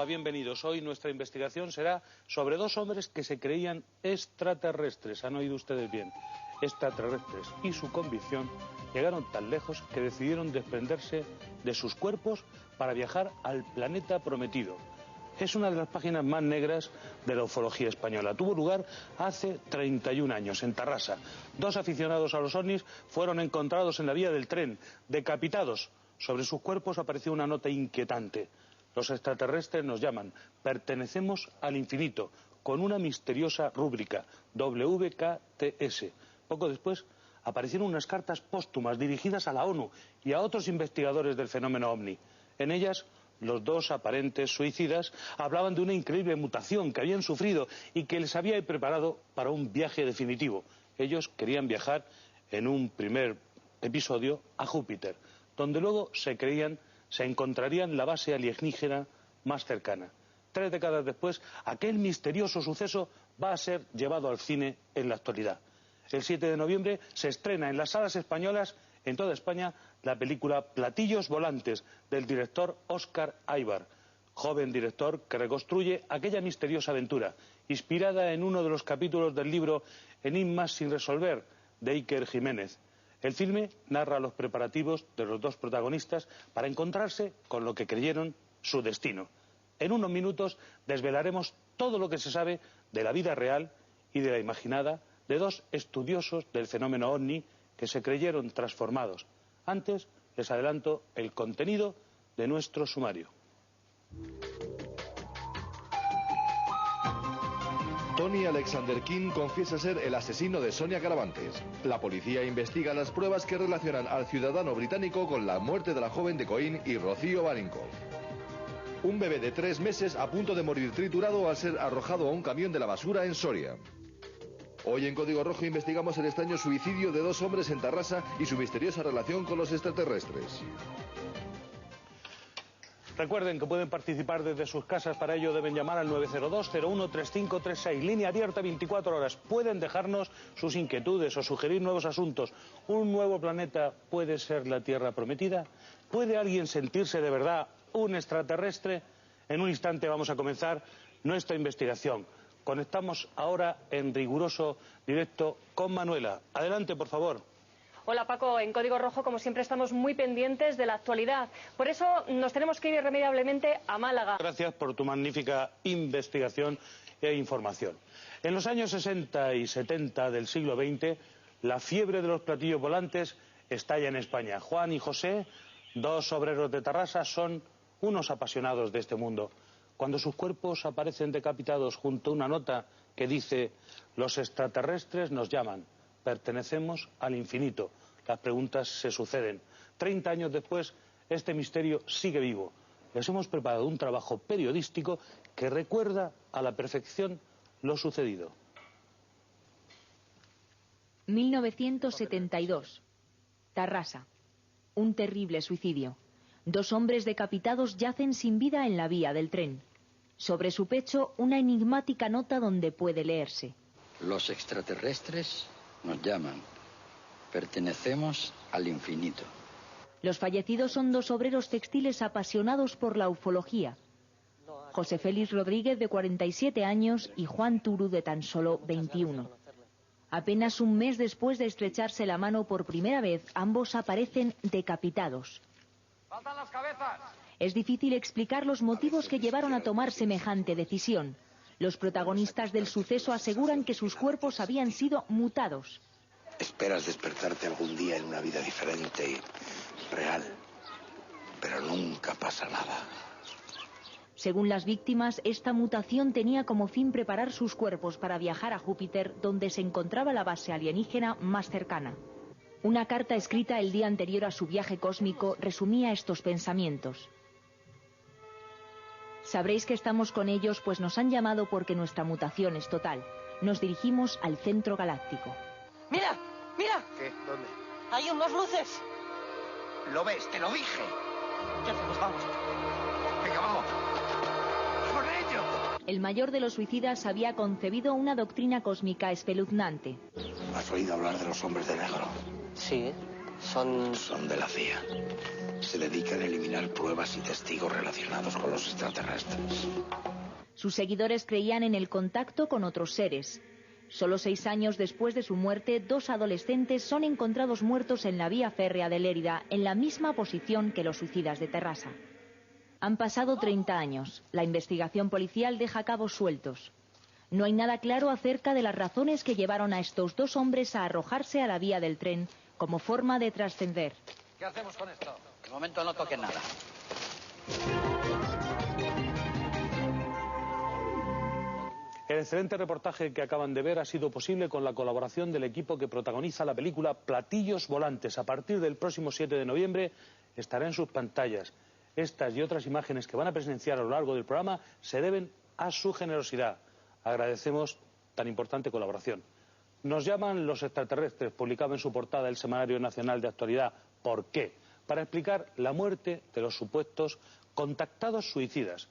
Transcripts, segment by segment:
Hola, bienvenidos. Hoy nuestra investigación será sobre dos hombres que se creían extraterrestres. ¿Han oído ustedes bien? Extraterrestres. Y su convicción llegaron tan lejos que decidieron desprenderse de sus cuerpos para viajar al planeta prometido. Es una de las páginas más negras de la ufología española. Tuvo lugar hace 31 años, en Tarrasa. Dos aficionados a los ovnis fueron encontrados en la vía del tren, decapitados. Sobre sus cuerpos apareció una nota inquietante. Los extraterrestres nos llaman, pertenecemos al infinito, con una misteriosa rúbrica, WKTS. Poco después aparecieron unas cartas póstumas dirigidas a la ONU y a otros investigadores del fenómeno ovni. En ellas, los dos aparentes suicidas hablaban de una increíble mutación que habían sufrido y que les había preparado para un viaje definitivo. Ellos querían viajar en un primer episodio a Júpiter, donde luego se encontrarían la base alienígena más cercana. 3 décadas después, aquel misterioso suceso va a ser llevado al cine en la actualidad. El 7 de noviembre se estrena en las salas españolas, en toda España, la película Platillos Volantes, del director Óscar Aybar, joven director que reconstruye aquella misteriosa aventura, inspirada en uno de los capítulos del libro Enigmas sin resolver, de Iker Jiménez. El filme narra los preparativos de los dos protagonistas para encontrarse con lo que creyeron su destino. En unos minutos desvelaremos todo lo que se sabe de la vida real y de la imaginada de dos estudiosos del fenómeno ovni que se creyeron transformados. Antes les adelanto el contenido de nuestro sumario. Tony Alexander King confiesa ser el asesino de Sonia Caravantes. La policía investiga las pruebas que relacionan al ciudadano británico con la muerte de la joven de Coín y Rocío Barinco. Un bebé de 3 meses a punto de morir triturado al ser arrojado a un camión de la basura en Soria. Hoy en Código Rojo investigamos el extraño suicidio de 2 hombres en Tarrasa y su misteriosa relación con los extraterrestres. Recuerden que pueden participar desde sus casas. Para ello deben llamar al 902-013536, línea abierta 24 horas. Pueden dejarnos sus inquietudes o sugerir nuevos asuntos. ¿Un nuevo planeta puede ser la Tierra prometida? ¿Puede alguien sentirse de verdad un extraterrestre? En un instante vamos a comenzar nuestra investigación. Conectamos ahora en riguroso directo con Manuela. Adelante, por favor. Hola Paco, en Código Rojo como siempre estamos muy pendientes de la actualidad. Por eso nos tenemos que ir irremediablemente a Málaga. Gracias por tu magnífica investigación e información. En los años 60 y 70 del siglo XX, la fiebre de los platillos volantes estalla en España. Juan y José, 2 obreros de Tarrasa, son unos apasionados de este mundo. Cuando sus cuerpos aparecen decapitados junto a una nota que dice: los extraterrestres nos llaman, pertenecemos al infinito. Las preguntas se suceden. 30 años después, este misterio sigue vivo. Les hemos preparado un trabajo periodístico que recuerda a la perfección lo sucedido. 1972. Tarrasa. Un terrible suicidio. 2 hombres decapitados yacen sin vida en la vía del tren. Sobre su pecho, una enigmática nota donde puede leerse: los extraterrestres nos llaman. Pertenecemos al infinito. Los fallecidos son 2 obreros textiles apasionados por la ufología. José Félix Rodríguez, de 47 años, y Juan Turu, de tan solo 21. Apenas un mes después de estrecharse la mano por primera vez, ambos aparecen decapitados. ¡Faltan las cabezas! Es difícil explicar los motivos que llevaron a tomar semejante decisión. Los protagonistas del suceso aseguran que sus cuerpos habían sido mutados. Esperas despertarte algún día en una vida diferente y real, pero nunca pasa nada. Según las víctimas, esta mutación tenía como fin preparar sus cuerpos para viajar a Júpiter, donde se encontraba la base alienígena más cercana. Una carta escrita el día anterior a su viaje cósmico resumía estos pensamientos. Sabréis que estamos con ellos, pues nos han llamado porque nuestra mutación es total. Nos dirigimos al centro galáctico. ¡Mira! ¡Mira! ¿Qué? ¿Dónde? Hay unas luces. ¿Lo ves? ¡Te lo dije! ¿Qué hacemos? Vamos. ¡Venga, vamos! ¡Con ello! El mayor de los suicidas había concebido una doctrina cósmica espeluznante. ¿Has oído hablar de los hombres de negro? Sí, Son de la CIA. Se dedican a eliminar pruebas y testigos relacionados con los extraterrestres. Sus seguidores creían en el contacto con otros seres. Solo 6 años después de su muerte, 2 adolescentes son encontrados muertos en la vía férrea de Lérida, en la misma posición que los suicidas de Terrassa. Han pasado 30 años. La investigación policial deja cabos sueltos. No hay nada claro acerca de las razones que llevaron a estos 2 hombres a arrojarse a la vía del tren como forma de trascender. ¿Qué hacemos con esto? De momento no toque nada. El excelente reportaje que acaban de ver ha sido posible con la colaboración del equipo que protagoniza la película Platillos Volantes. A partir del próximo 7 de noviembre estará en sus pantallas. Estas y otras imágenes que van a presenciar a lo largo del programa se deben a su generosidad. Agradecemos tan importante colaboración. Nos llaman los extraterrestres, publicaba en su portada el Semanario Nacional de Actualidad. ¿Por qué? Para explicar la muerte de los supuestos contactados suicidas.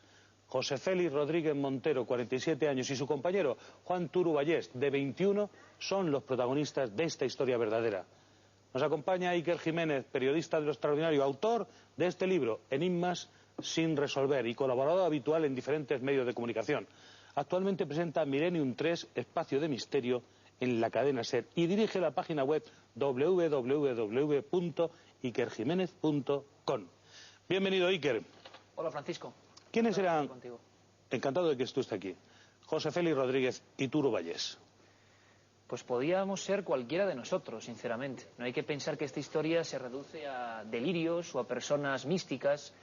José Félix Rodríguez Montero, 47 años, y su compañero Juan Turu Vallés, de 21, son los protagonistas de esta historia verdadera. Nos acompaña Iker Jiménez, periodista de Lo Extraordinario, autor de este libro, Enigmas sin resolver, y colaborador habitual en diferentes medios de comunicación. Actualmente presenta Millennium 3, Espacio de Misterio, en la cadena SER, y dirige la página web www.ikerjimenez.com. Bienvenido, Iker. Hola, Francisco. ¿Quiénes eran? Encantado de que estés aquí. José Félix Rodríguez y Turu Vallés. Pues podíamos ser cualquiera de nosotros, sinceramente. No hay que pensar que esta historia se reduce a delirios o a personas místicas.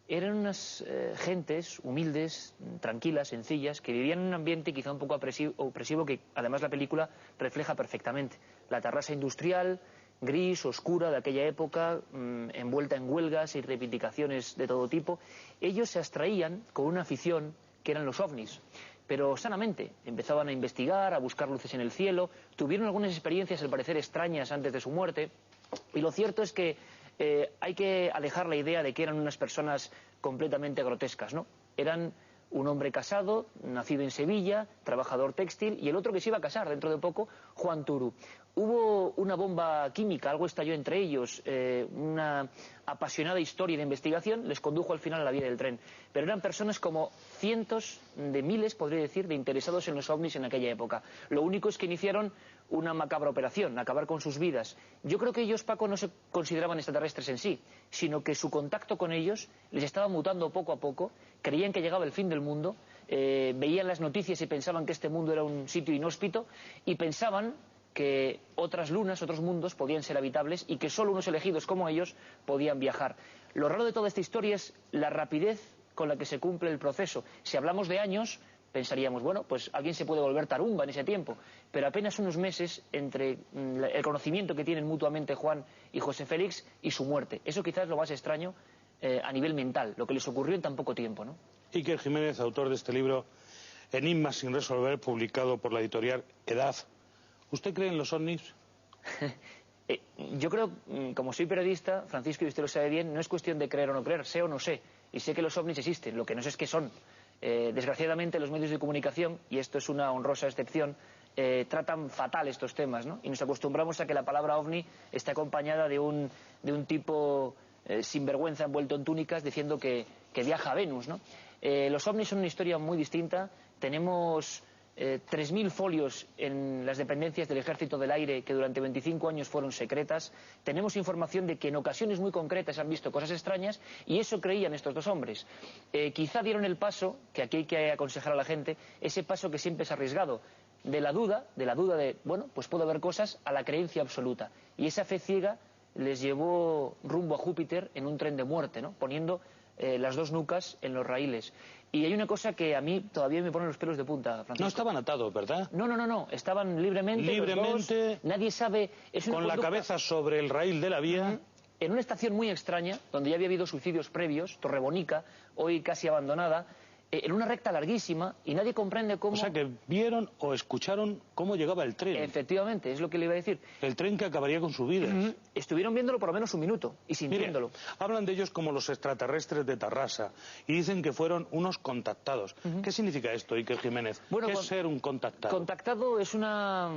Eran unas gentes humildes, tranquilas, sencillas, que vivían en un ambiente quizá un poco opresivo que además la película refleja perfectamente. La Terrassa industrial, gris, oscura de aquella época, envuelta en huelgas y reivindicaciones de todo tipo. Ellos se abstraían con una afición que eran los ovnis, pero sanamente. Empezaban a investigar, a buscar luces en el cielo, tuvieron algunas experiencias al parecer extrañas antes de su muerte, y lo cierto es que hay que alejar la idea de que eran unas personas completamente grotescas, ¿no? Eran un hombre casado, nacido en Sevilla, trabajador textil, y el otro que se iba a casar dentro de poco, Juan Turu. Hubo una bomba química, algo estalló entre ellos, una apasionada historia de investigación les condujo al final a la vía del tren. Pero eran personas como cientos de miles, podría decir, de interesados en los ovnis en aquella época. Lo único es que iniciaron una macabra operación, acabar con sus vidas. Yo creo que ellos, Paco, no se consideraban extraterrestres en sí, sino que su contacto con ellos les estaba mutando poco a poco, creían que llegaba el fin del mundo, veían las noticias y pensaban que este mundo era un sitio inhóspito, y pensaban que otras lunas, otros mundos podían ser habitables y que solo unos elegidos como ellos podían viajar. Lo raro de toda esta historia es la rapidez con la que se cumple el proceso. Si hablamos de años, pensaríamos, bueno, pues alguien se puede volver tarumba en ese tiempo, pero apenas unos meses entre el conocimiento que tienen mutuamente Juan y José Félix y su muerte. Eso quizás es lo más extraño a nivel mental, lo que les ocurrió en tan poco tiempo, ¿no? Iker Jiménez, autor de este libro, Enigmas sin resolver, publicado por la editorial Edad. ¿Usted cree en los ovnis? Yo creo, como soy periodista, Francisco, y usted lo sabe bien, no es cuestión de creer o no creer, sé o no sé. Y sé que los ovnis existen, lo que no sé es qué son. Desgraciadamente los medios de comunicación, y esto es una honrosa excepción, tratan fatal estos temas, ¿no? Y nos acostumbramos a que la palabra ovni esté acompañada de un tipo sinvergüenza envuelto en túnicas diciendo que viaja a Venus, ¿no? Los ovnis son una historia muy distinta. Tenemos 3.000 folios en las dependencias del Ejército del Aire que durante 25 años fueron secretas. Tenemos información de que en ocasiones muy concretas han visto cosas extrañas, y eso creían estos 2 hombres. Quizá dieron el paso, que aquí hay que aconsejar a la gente, ese paso que siempre es arriesgado, de la duda de, bueno, pues puedo ver cosas, a la creencia absoluta. Y esa fe ciega les llevó rumbo a Júpiter en un tren de muerte, ¿no? Poniendo las 2 nucas en los raíles. Y hay una cosa que a mí todavía me pone los pelos de punta, Francisco. No estaban atados, ¿verdad? No. Estaban libremente los 2. Nadie sabe. Es una con la cabeza sobre el raíl de la vía. En una estación muy extraña, donde ya había habido suicidios previos, Torrebonica, hoy casi abandonada. en una recta larguísima y nadie comprende cómo... O sea, que vieron o escucharon cómo llegaba el tren. Efectivamente, es lo que le iba a decir. El tren que acabaría con su vida. Estuvieron viéndolo por lo menos un minuto y sintiéndolo. Mire, hablan de ellos como los extraterrestres de Tarrasa y dicen que fueron unos contactados. ¿Qué significa esto, Iker Jiménez? Bueno, ¿Qué es ser un contactado? Contactado es una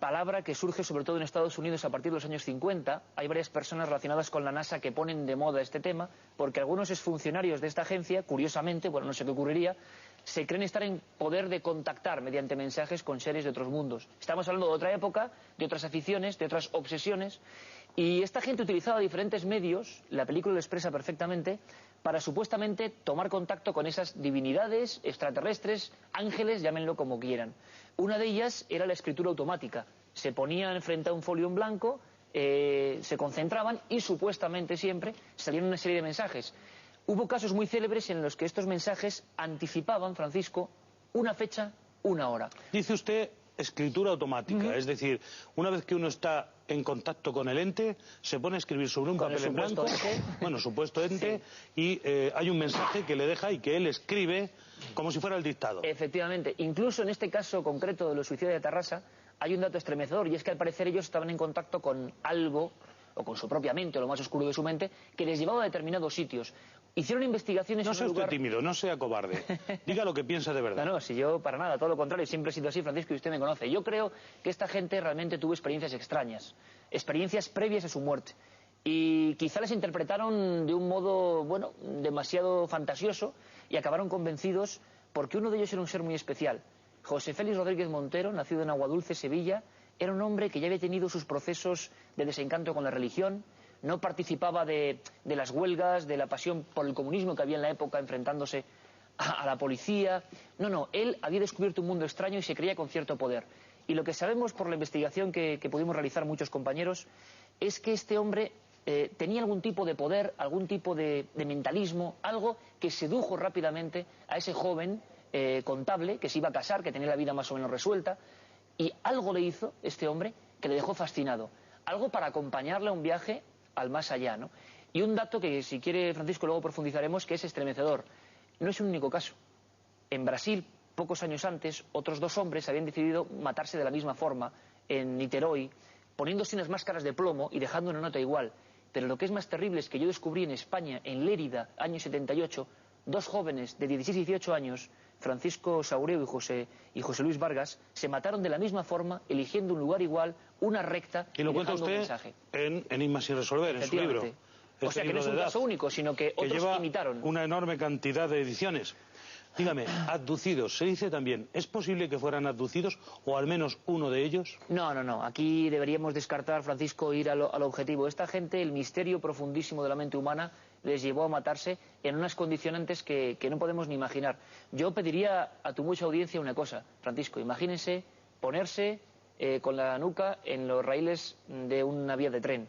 palabra que surge sobre todo en Estados Unidos a partir de los años 50. Hay varias personas relacionadas con la NASA que ponen de moda este tema, porque algunos exfuncionarios de esta agencia, curiosamente, bueno, no sé qué ocurriría, se creen estar en poder de contactar mediante mensajes con seres de otros mundos. Estamos hablando de otra época, de otras aficiones, de otras obsesiones, y esta gente utilizaba diferentes medios, la película lo expresa perfectamente, para supuestamente tomar contacto con esas divinidades, extraterrestres, ángeles, llámenlo como quieran. Una de ellas era la escritura automática. Se ponían frente a un folio en blanco, se concentraban y supuestamente siempre salían una serie de mensajes. Hubo casos muy célebres en los que estos mensajes anticipaban, Francisco, una fecha, una hora. Dice usted escritura automática, es decir, una vez que uno está en contacto con el ente, se pone a escribir sobre un papel en blanco, supuesto ente, y hay un mensaje que le deja y que él escribe como si fuera el dictado. Efectivamente, incluso en este caso concreto de los suicidios de Tarrasa, hay un dato estremecedor, y es que al parecer ellos estaban en contacto con algo, o con su propia mente, o lo más oscuro de su mente, que les llevaba a determinados sitios. Hicieron investigaciones... No sea usted tímido, no sea cobarde. Diga lo que piensa de verdad. No, si yo para nada, todo lo contrario, siempre he sido así, Francisco, y usted me conoce. Yo creo que esta gente realmente tuvo experiencias extrañas, experiencias previas a su muerte. Y quizá les interpretaron de un modo, bueno, demasiado fantasioso, y acabaron convencidos porque uno de ellos era un ser muy especial. José Félix Rodríguez Montero, nacido en Aguadulce, Sevilla, era un hombre que ya había tenido sus procesos de desencanto con la religión, no participaba de las huelgas, de la pasión por el comunismo que había en la época enfrentándose a la policía. No, él había descubierto un mundo extraño y se creía con cierto poder. Y lo que sabemos por la investigación que pudimos realizar muchos compañeros es que este hombre tenía algún tipo de poder, algún tipo de mentalismo, algo que sedujo rápidamente a ese joven contable que se iba a casar, que tenía la vida más o menos resuelta, y algo le hizo este hombre que le dejó fascinado, algo para acompañarle a un viaje al más allá, ¿no? Y un dato que, si quiere, Francisco, luego profundizaremos, que es estremecedor. No es un único caso. En Brasil, pocos años antes, otros dos hombres habían decidido matarse de la misma forma, en Niterói, poniéndose unas máscaras de plomo y dejando una nota igual. Pero lo que es más terrible es que yo descubrí en España, en Lérida, año 78, dos jóvenes de 16 y 18 años, Francisco Saureu y José Luis Vargas, se mataron de la misma forma, eligiendo un lugar igual, una recta, y lo cuenta usted en Enigmas sin resolver, en su libro. O sea que no es un caso único, sino que otros imitaron. Una enorme cantidad de ediciones. Dígame, abducidos, se dice también, ¿es posible que fueran abducidos o al menos uno de ellos? No, aquí deberíamos descartar, Francisco, ir al objetivo. Esta gente, el misterio profundísimo de la mente humana, les llevó a matarse en unas condicionantes que no podemos ni imaginar. Yo pediría a tu mucha audiencia una cosa, Francisco, imagínense ponerse con la nuca en los raíles de una vía de tren,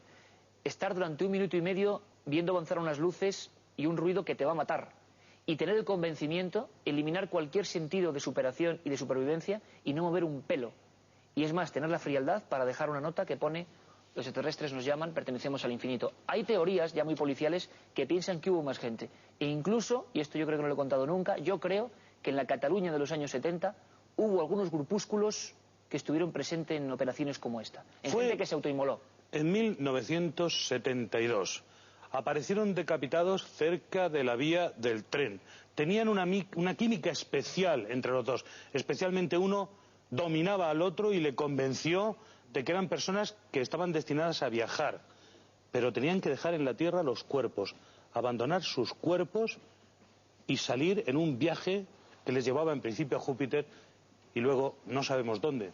estar durante 1 minuto y medio viendo avanzar unas luces y un ruido que te va a matar, y tener el convencimiento, eliminar cualquier sentido de superación y de supervivencia y no mover un pelo. Y es más, tener la frialdad para dejar una nota que pone: los extraterrestres nos llaman, pertenecemos al infinito. Hay teorías ya muy policiales que piensan que hubo más gente. E incluso, y esto yo creo que no lo he contado nunca, yo creo que en la Cataluña de los años 70 hubo algunos grupúsculos que estuvieron presentes en operaciones como esta. Gente que se autoinmoló. En 1972 aparecieron decapitados cerca de la vía del tren. Tenían una química especial entre los dos. Especialmente uno dominaba al otro y le convenció de que eran personas que estaban destinadas a viajar. Pero tenían que dejar en la tierra los cuerpos, abandonar sus cuerpos y salir en un viaje que les llevaba en principio a Júpiter y luego no sabemos dónde.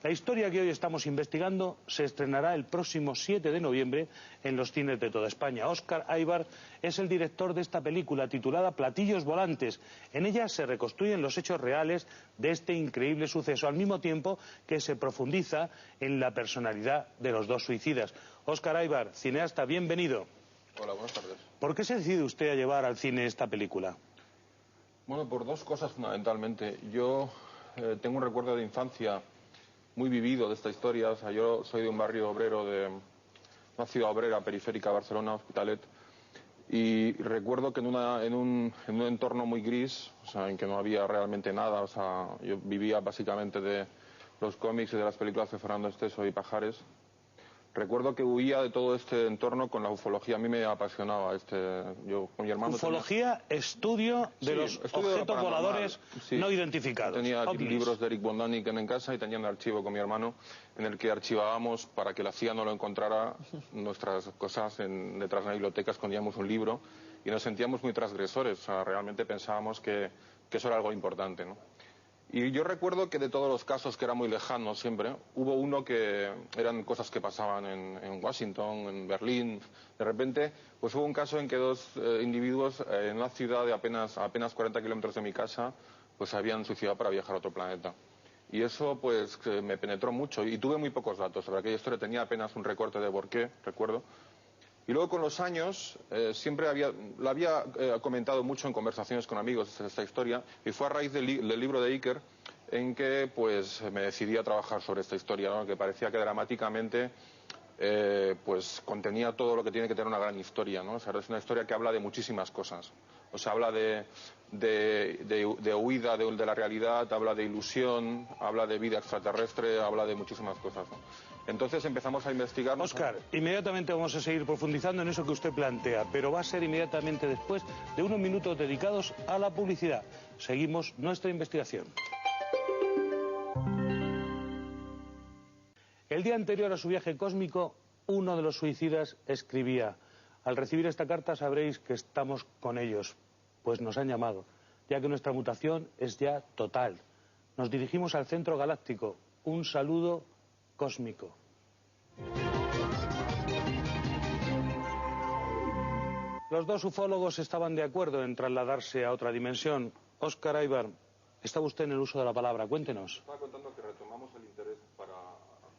La historia que hoy estamos investigando se estrenará el próximo 7 de noviembre en los cines de toda España. Óscar Aybar es el director de esta película titulada Platillos Volantes. En ella se reconstruyen los hechos reales de este increíble suceso, al mismo tiempo que se profundiza en la personalidad de los dos suicidas. Óscar Aybar, cineasta, bienvenido. Hola, buenas tardes. ¿Por qué se decide usted a llevar al cine esta película? Bueno, por dos cosas fundamentalmente. Yo tengo un recuerdo de infancia muy vivido de esta historia. O sea, yo soy de un barrio obrero, de una ciudad obrera periférica, Barcelona, Hospitalet, Y recuerdo que en un entorno muy gris, o sea, en que no había realmente nada, o sea, yo vivía básicamente de los cómics y de las películas de Fernando Esteso y Pajares. Recuerdo que huía de todo este entorno con la ufología. A mí me apasionaba yo con mi hermano. Ufología, estudio de los objetos voladores no identificados. Tenía libros de Eric von Däniken en casa y tenía un archivo con mi hermano en el que archivábamos, para que la CIA no lo encontrara, nuestras cosas detrás de la biblioteca. Escondíamos un libro y nos sentíamos muy transgresores. O sea, realmente pensábamos que eso era algo importante, ¿no? Y yo recuerdo que de todos los casos, que eran muy lejanos siempre, hubo uno que eran cosas que pasaban en Washington, en Berlín. De repente, pues hubo un caso en que dos individuos en una ciudad de apenas 40 kilómetros de mi casa, pues se habían suicidado para viajar a otro planeta. Y eso, pues, me penetró mucho. Y tuve muy pocos datos sobre aquella historia. Tenía apenas un recorte de por qué, recuerdo. Y luego, con los años, siempre la había comentado mucho en conversaciones con amigos esta historia, y fue a raíz del libro de Iker en que pues me decidí a trabajar sobre esta historia, ¿no? Que parecía que dramáticamente pues contenía todo lo que tiene que tener una gran historia, ¿no? O sea, es una historia que habla de muchísimas cosas. O sea, habla de huida de la realidad, habla de ilusión, habla de vida extraterrestre, habla de muchísimas cosas, ¿no? Entonces empezamos a investigar. Óscar, inmediatamente vamos a seguir profundizando en eso que usted plantea, pero va a ser inmediatamente después de unos minutos dedicados a la publicidad. Seguimos nuestra investigación. El día anterior a su viaje cósmico, uno de los suicidas escribía: al recibir esta carta sabréis que estamos con ellos, pues nos han llamado, ya que nuestra mutación es ya total. Nos dirigimos al centro galáctico. Un saludo cósmico. Los dos ufólogos estaban de acuerdo en trasladarse a otra dimensión. Óscar Aybar, estaba usted en el uso de la palabra, cuéntenos. Estaba contando que retomamos el interés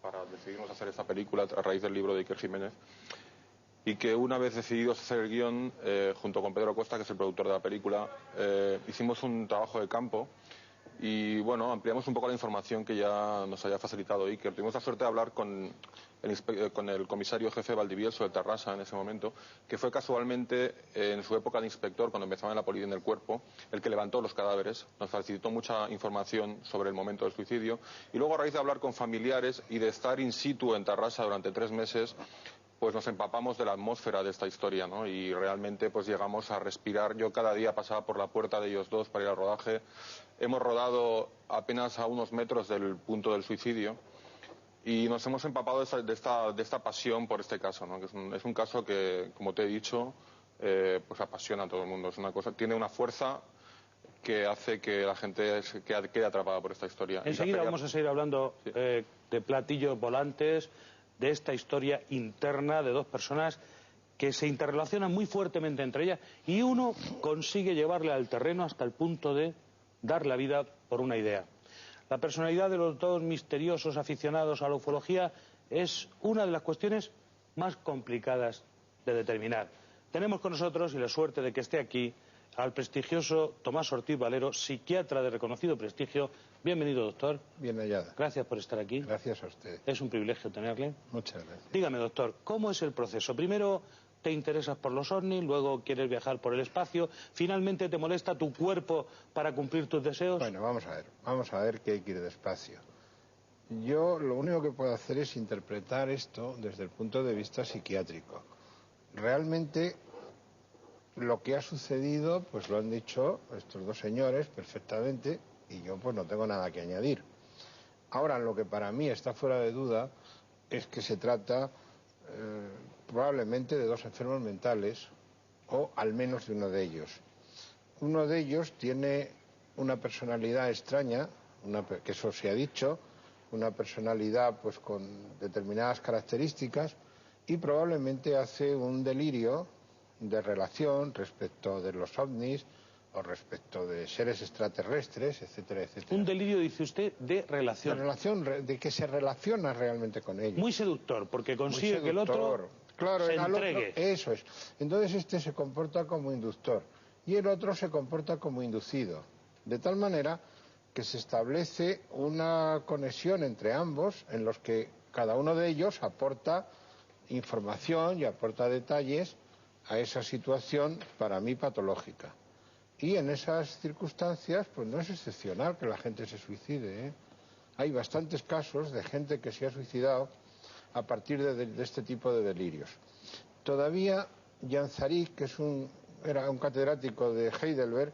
para decidirnos hacer esta película a raíz del libro de Iker Jiménez, y que una vez decididos hacer el guión, junto con Pedro Costa, que es el productor de la película, hicimos un trabajo de campo. Y bueno, ampliamos un poco la información que ya nos había facilitado Iker. Tuvimos la suerte de hablar con el comisario jefe Valdivieso de Tarrasa en ese momento, que fue casualmente en su época de inspector, cuando empezaba en la policía en el cuerpo, el que levantó los cadáveres. Nos facilitó mucha información sobre el momento del suicidio. Y luego, a raíz de hablar con familiares y de estar in situ en Tarrasa durante 3 meses, pues nos empapamos de la atmósfera de esta historia, ¿no? Y realmente pues llegamos a respirar. Yo cada día pasaba por la puerta de ellos dos para ir al rodaje. Hemos rodado apenas a unos metros del punto del suicidio y nos hemos empapado de esta pasión por este caso, ¿no? Que es un caso que, como te he dicho, pues apasiona a todo el mundo. Tiene una fuerza que hace que la gente quede atrapada por esta historia. Enseguida vamos a seguir hablando de platillos volantes, de esta historia interna de dos personas que se interrelacionan muy fuertemente entre ellas, y uno consigue llevarle al terreno hasta el punto de dar la vida por una idea. La personalidad de los dos misteriosos aficionados a la ufología es una de las cuestiones más complicadas de determinar. Tenemos con nosotros, y la suerte de que esté aquí, al prestigioso Tomás Ortiz Valero, psiquiatra de reconocido prestigio. Bienvenido, doctor. Bien hallada. Gracias por estar aquí. Gracias a usted. Es un privilegio tenerle. Muchas gracias. Dígame, doctor, ¿cómo es el proceso? Primero te interesas por los ovnis, luego quieres viajar por el espacio, finalmente te molesta tu cuerpo para cumplir tus deseos. Bueno, vamos a ver que hay que ir despacio. Yo lo único que puedo hacer es interpretar esto desde el punto de vista psiquiátrico. Realmente lo que ha sucedido, pues lo han dicho estos dos señores perfectamente, y yo pues no tengo nada que añadir. Ahora, lo que para mí está fuera de duda es que se trata probablemente de dos enfermos mentales, o al menos de uno de ellos. Uno de ellos tiene una personalidad extraña, que eso se ha dicho, una personalidad pues con determinadas características, y probablemente hace un delirio de relación respecto de los ovnis o respecto de seres extraterrestres, etcétera, etcétera. Un delirio, dice usted, de relación. De relación, de que se relaciona realmente con ellos. Muy seductor, porque consigue que el otro se entregue. Otro, eso es. Entonces este se comporta como inductor y el otro se comporta como inducido. De tal manera que se establece una conexión entre ambos en los que cada uno de ellos aporta información y aporta detalles a esa situación para mí patológica. Y en esas circunstancias, pues no es excepcional que la gente se suicide, ¿eh? Hay bastantes casos de gente que se ha suicidado a partir de este tipo de delirios. Todavía Jan Zarik, que era un catedrático de Heidelberg,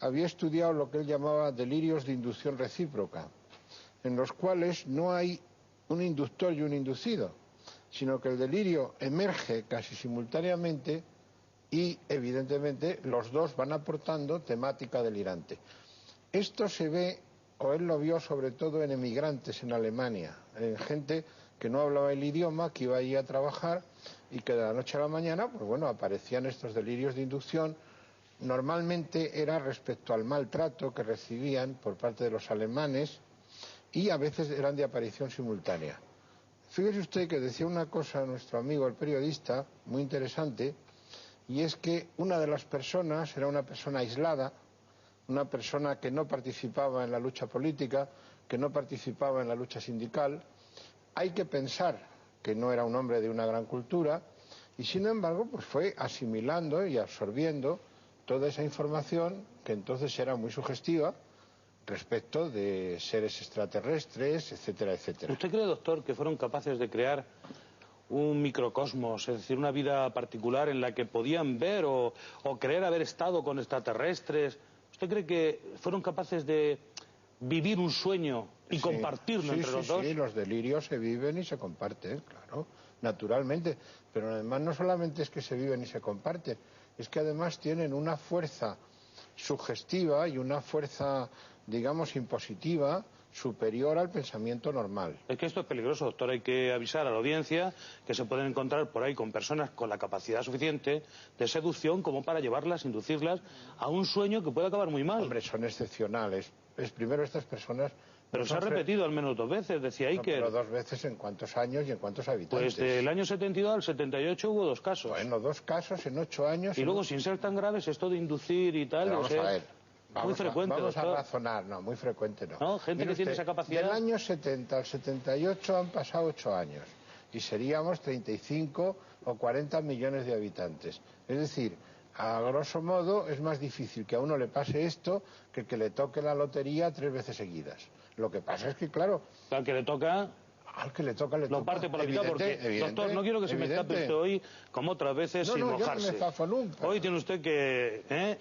había estudiado lo que él llamaba delirios de inducción recíproca, en los cuales no hay un inductor y un inducido, sino que el delirio emerge casi simultáneamente y, evidentemente, los dos van aportando temática delirante. Esto se ve, o él lo vio sobre todo en emigrantes en Alemania, en gente que no hablaba el idioma, que iba allí a trabajar y que de la noche a la mañana, pues bueno, aparecían estos delirios de inducción. Normalmente era respecto al maltrato que recibían por parte de los alemanes y a veces eran de aparición simultánea. Fíjese usted que decía una cosa nuestro amigo el periodista, muy interesante, y es que una de las personas era una persona aislada, una persona que no participaba en la lucha política, que no participaba en la lucha sindical. Hay que pensar que no era un hombre de una gran cultura y sin embargo pues fue asimilando y absorbiendo toda esa información que entonces era muy sugestiva respecto de seres extraterrestres, etcétera, etcétera. ¿Usted cree, doctor, que fueron capaces de crear un microcosmos, es decir, una vida particular en la que podían ver o creer haber estado con extraterrestres? ¿Usted cree que fueron capaces de vivir un sueño y compartirlo entre los dos? Sí, los delirios se viven y se comparten, claro, naturalmente. Pero además no solamente es que se viven y se comparten, es que además tienen una fuerza sugestiva y una fuerza, digamos, impositiva superior al pensamiento normal. Es que esto es peligroso, doctor. Hay que avisar a la audiencia que se pueden encontrar por ahí con personas con la capacidad suficiente de seducción como para llevarlas, inducirlas a un sueño que puede acabar muy mal. Hombre, son excepcionales. Primero estas personas... Pero se ha repetido al menos 2 veces, decía Iker. No, pero 2 veces ¿en cuántos años y en cuántos habitantes? Pues del año 72 al 78 hubo 2 casos. Bueno, 2 casos en 8 años... Y luego, sin ser tan graves, esto de inducir y tal... Vamos a ver. Muy frecuente, vamos doctor. a razonar, no, muy frecuente no. No, gente que tiene esa capacidad. Del año 70 al 78 han pasado 8 años y seríamos 35 o 40 millones de habitantes. Es decir, a grosso modo es más difícil que a uno le pase esto que le toque la lotería 3 veces seguidas. Lo que pasa es que, claro... Al que le toca... Al que le toca, le toca. Lo parte por la mitad porque, doctor, no quiero que se me escape usted hoy, como otras veces, sin mojarse. Yo no me zafo nunca. Hoy tiene usted que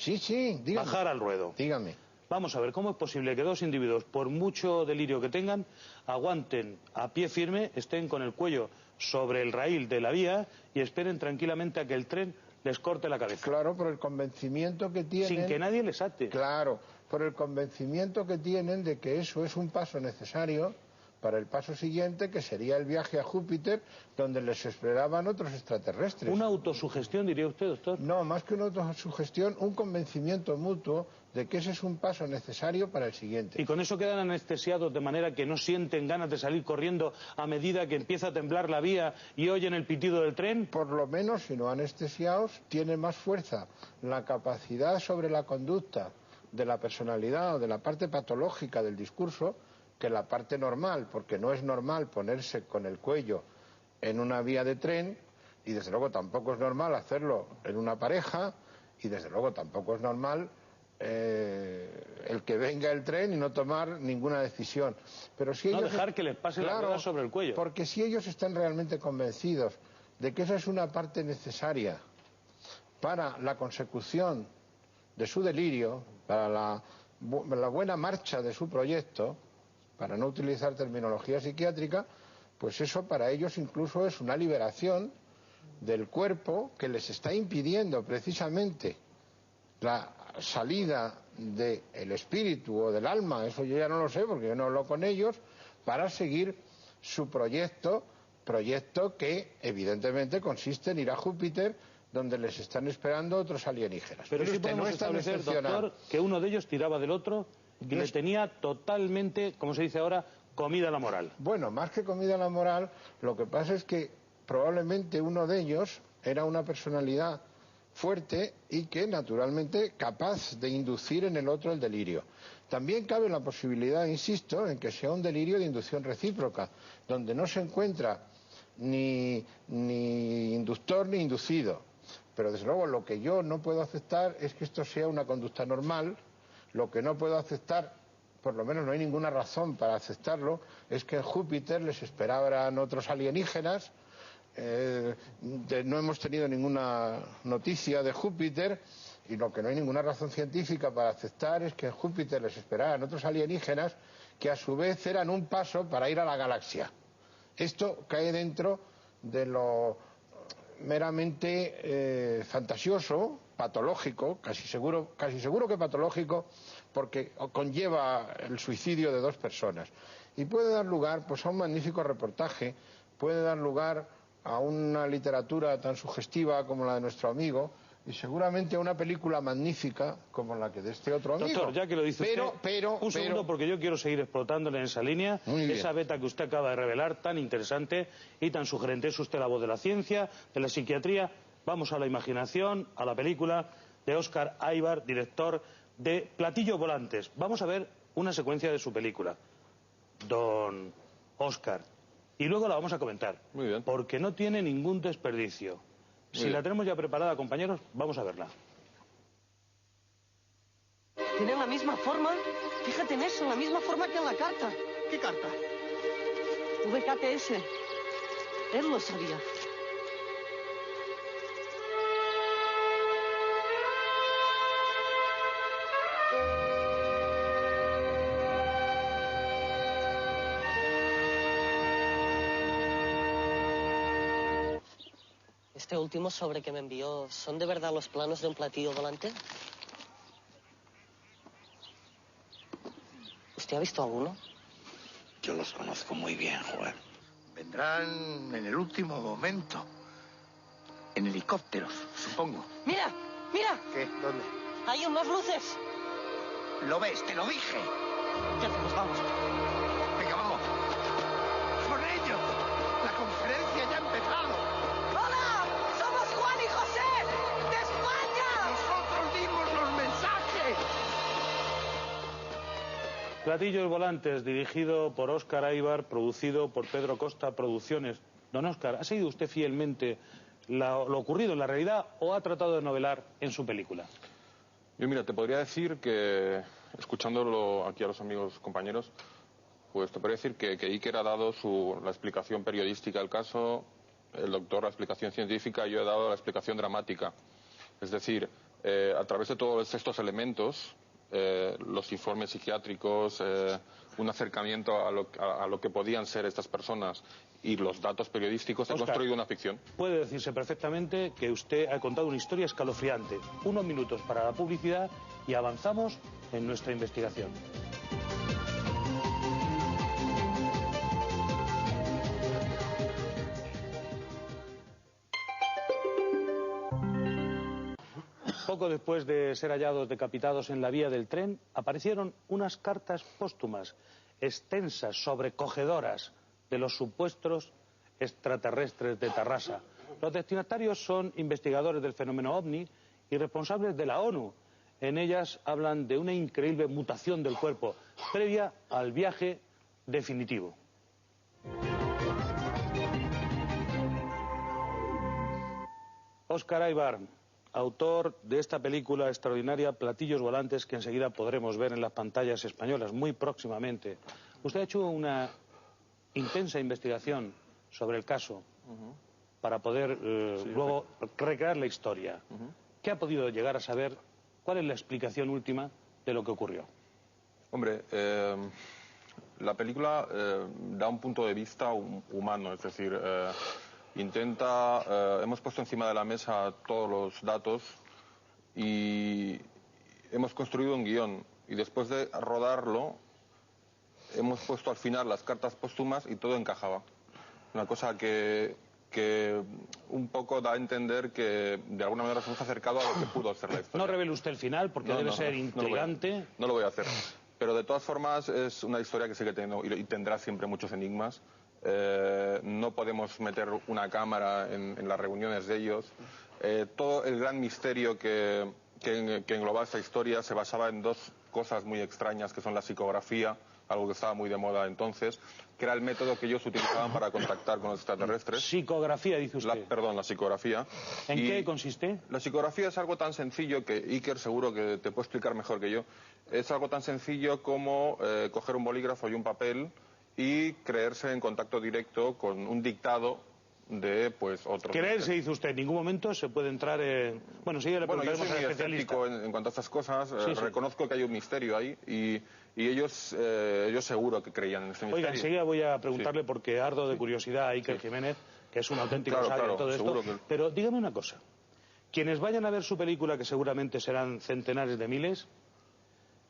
dígame. Bajar al ruedo. Dígame. Vamos a ver, ¿cómo es posible que 2 individuos, por mucho delirio que tengan, aguanten a pie firme, estén con el cuello sobre el raíl de la vía y esperen tranquilamente a que el tren les corte la cabeza? Claro, por el convencimiento que tienen... Sin que nadie les ate. Claro, por el convencimiento que tienen de que eso es un paso necesario para el paso siguiente, que sería el viaje a Júpiter, donde les esperaban otros extraterrestres. ¿Una autosugestión, diría usted, doctor? No, más que una autosugestión, un convencimiento mutuo de que ese es un paso necesario para el siguiente. ¿Y con eso quedan anestesiados de manera que no sienten ganas de salir corriendo a medida que empieza a temblar la vía y oyen el pitido del tren? Por lo menos, si no anestesiados, tiene más fuerza la capacidad sobre la conducta de la personalidad o de la parte patológica del discurso que la parte normal, porque no es normal ponerse con el cuello en una vía de tren y desde luego tampoco es normal hacerlo en una pareja y desde luego tampoco es normal el que venga el tren y no tomar ninguna decisión. Pero si ellos, no dejar que les pase la rueda sobre el cuello. Porque si ellos están realmente convencidos de que esa es una parte necesaria para la consecución de su delirio, para la buena marcha de su proyecto, para no utilizar terminología psiquiátrica, pues eso para ellos incluso es una liberación del cuerpo que les está impidiendo precisamente la salida del espíritu o del alma, eso yo ya no lo sé porque yo no hablo con ellos, para seguir su proyecto que evidentemente consiste en ir a Júpiter, donde les están esperando otros alienígenas. Pero sí podemos establecer, doctor, que uno de ellos tiraba del otro y le tenía totalmente, como se dice ahora, comida a la moral. Bueno, más que comida a la moral, lo que pasa es que probablemente uno de ellos era una personalidad fuerte y que naturalmente capaz de inducir en el otro el delirio. También cabe la posibilidad, insisto, en que sea un delirio de inducción recíproca, donde no se encuentra ni inductor ni inducido, Pero desde luego lo que yo no puedo aceptar es que esto sea una conducta normal. Lo que no puedo aceptar, por lo menos no hay ninguna razón para aceptarlo, es que en Júpiter les esperaban otros alienígenas. No hemos tenido ninguna noticia de Júpiter, y lo que no hay ninguna razón científica para aceptar es que en Júpiter les esperaban otros alienígenas que a su vez eran un paso para ir a la galaxia. Esto cae dentro de lo meramente fantasioso, patológico, casi seguro que patológico, porque conlleva el suicidio de 2 personas. Y puede dar lugar pues, a un magnífico reportaje, puede dar lugar a una literatura tan sugestiva como la de nuestro amigo, y seguramente a una película magnífica como la que de este otro amigo. Doctor, ya que lo dice usted, un segundo, porque yo quiero seguir explotándole en esa línea. Esa beta que usted acaba de revelar, tan interesante y tan sugerente. Es usted la voz de la ciencia, de la psiquiatría. Vamos a la imaginación, a la película de Óscar Aybar, director de Platillos Volantes. Vamos a ver una secuencia de su película, don Óscar, y luego la vamos a comentar. Muy bien. Porque no tiene ningún desperdicio. Si la tenemos ya preparada, compañeros, vamos a verla. Tienen la misma forma. Fíjate en eso, la misma forma que en la carta. ¿Qué carta? VKTS. Él lo sabía. Este último sobre que me envió, ¿son de verdad los planos de un platillo volante? ¿Usted ha visto alguno? Yo los conozco muy bien, Juan. Vendrán en el último momento. En helicópteros, supongo. ¡Mira! ¡Mira! ¿Qué? ¿Dónde? Hay unas luces. ¿Lo ves? ¡Te lo dije! ¿Qué hacemos? Vamos. Venga, vamos. ¡Con ellos! ¡La conferencia ya ha empezado! ¡Hola! ¡Somos Juan y José! ¡De España! ¡Nosotros dimos los mensajes! Platillos Volantes, dirigido por Óscar Aybar, producido por Pedro Costa Producciones. Don Óscar, ¿ha seguido usted fielmente lo ocurrido en la realidad o ha tratado de novelar en su película? Yo, mira, te podría decir que, escuchándolo aquí a los amigos compañeros, pues te podría decir que Iker ha dado la explicación periodística del caso, el doctor la explicación científica, y yo he dado la explicación dramática. Es decir, a través de todos estos elementos, los informes psiquiátricos, un acercamiento a lo que podían ser estas personas y los datos periodísticos, he construido una ficción. Puede decirse perfectamente que usted ha contado una historia escalofriante. Unos minutos para la publicidad y avanzamos en nuestra investigación. Poco después de ser hallados decapitados en la vía del tren, aparecieron unas cartas póstumas, extensas, sobrecogedoras, de los supuestos extraterrestres de Tarrasa. Los destinatarios son investigadores del fenómeno OVNI y responsables de la ONU. En ellas hablan de una increíble mutación del cuerpo, previa al viaje definitivo. Óscar Aybar, autor de esta película extraordinaria, Platillos Volantes, que enseguida podremos ver en las pantallas españolas muy próximamente. Usted ha hecho una intensa investigación sobre el caso para poder luego recrear la historia. ¿Qué ha podido llegar a saber? ¿Cuál es la explicación última de lo que ocurrió? Hombre, la película da un punto de vista humano, es decir, hemos puesto encima de la mesa todos los datos y hemos construido un guión. Y después de rodarlo, hemos puesto al final las cartas póstumas y todo encajaba. Una cosa que un poco da a entender que de alguna manera nos hemos acercado a lo que pudo ser la historia. No revele usted el final porque debe ser intrigante. No lo voy a hacer. Pero de todas formas es una historia que sigue teniendo y tendrá siempre muchos enigmas. No podemos meter una cámara en las reuniones de ellos. Todo el gran misterio que engloba esta historia se basaba en 2 cosas muy extrañas, que son la psicografía algo que estaba muy de moda entonces, que era el método que ellos utilizaban para contactar con los extraterrestres. Psicografía, dice usted. Perdón, la psicografía. ¿En qué consiste? La psicografía es algo tan sencillo que Iker seguro que te puede explicar mejor que yo. Es algo tan sencillo como coger un bolígrafo y un papel y creerse en contacto directo con un dictado de otros. Creerse, dice usted, en ningún momento se puede entrar en... Bueno, sí, le preguntaremos yo soy al muy especialista. escéptico en cuanto a estas cosas. Sí. Reconozco que hay un misterio ahí y ellos seguro que creían en este misterio. Oiga, enseguida voy a preguntarle porque ardo de curiosidad a Iker Jiménez, que es un auténtico sabio en todo esto. Pero dígame una cosa. Quienes vayan a ver su película, que seguramente serán centenares de miles,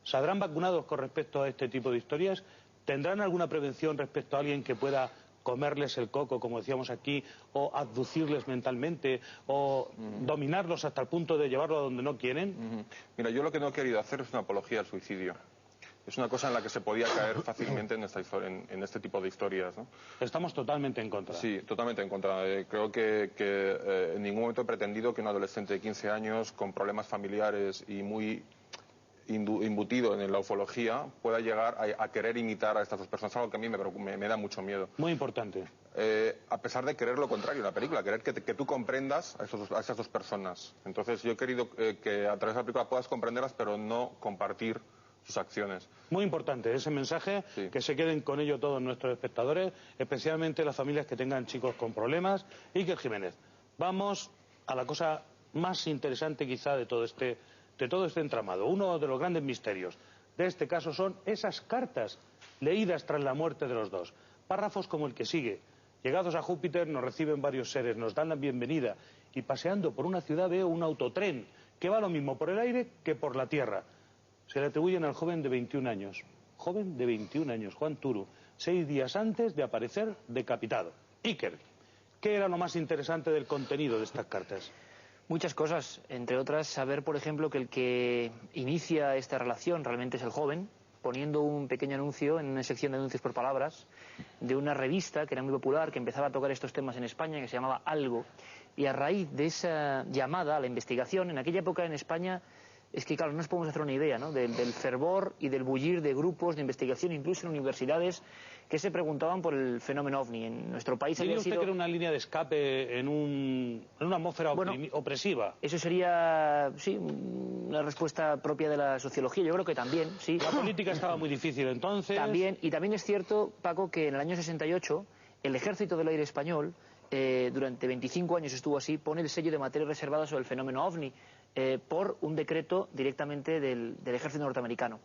¿saldrán vacunados con respecto a este tipo de historias? ¿Tendrán alguna prevención respecto a alguien que pueda comerles el coco, como decíamos aquí, o abducirles mentalmente, o dominarlos hasta el punto de llevarlo a donde no quieren? Mira, yo lo que no he querido hacer es una apología al suicidio. Es una cosa en la que se podía caer fácilmente en este tipo de historias, ¿no? Estamos totalmente en contra. Sí, totalmente en contra. Creo que en ningún momento he pretendido que un adolescente de 15 años con problemas familiares y muy imbutido en la ufología pueda llegar a querer imitar a estas dos personas, algo que a mí me da mucho miedo. Muy importante. A pesar de querer lo contrario en la película, querer que tú comprendas a esas dos personas. Entonces yo he querido que a través de la película puedas comprenderlas, pero no compartir sus acciones. Muy importante ese mensaje, que se queden con ello todos nuestros espectadores, especialmente las familias que tengan chicos con problemas. Iker Jiménez, vamos a la cosa más interesante quizá de todo este entramado. Uno de los grandes misterios de este caso son esas cartas leídas tras la muerte de los dos. Párrafos como el que sigue. Llegados a Júpiter nos reciben varios seres, nos dan la bienvenida y paseando por una ciudad veo un autotren que va lo mismo por el aire que por la tierra. Se le atribuyen al joven de 21 años. Joven de 21 años, Juan Turu, 6 días antes de aparecer decapitado. Iker, ¿qué era lo más interesante del contenido de estas cartas? Muchas cosas, entre otras saber, por ejemplo, que el que inicia esta relación realmente es el joven, poniendo un pequeño anuncio en una sección de anuncios por palabras de una revista que era muy popular, que empezaba a tocar estos temas en España, que se llamaba Algo, y a raíz de esa llamada a la investigación, en aquella época en España, es que claro, no nos podemos hacer una idea, ¿no?, del fervor y del bullir de grupos de investigación, incluso en universidades, que se preguntaban por el fenómeno OVNI. En nuestro país había sido... ¿Diría usted que era una línea de escape en una atmósfera opresiva? Eso sería, sí, una respuesta propia de la sociología. Yo creo que también, sí. La política estaba muy difícil entonces. También, y también es cierto, Paco, que en el año 68 el Ejército del Aire Español, durante 25 años estuvo así, pone el sello de materia reservada sobre el fenómeno OVNI, por un decreto directamente del ejército norteamericano.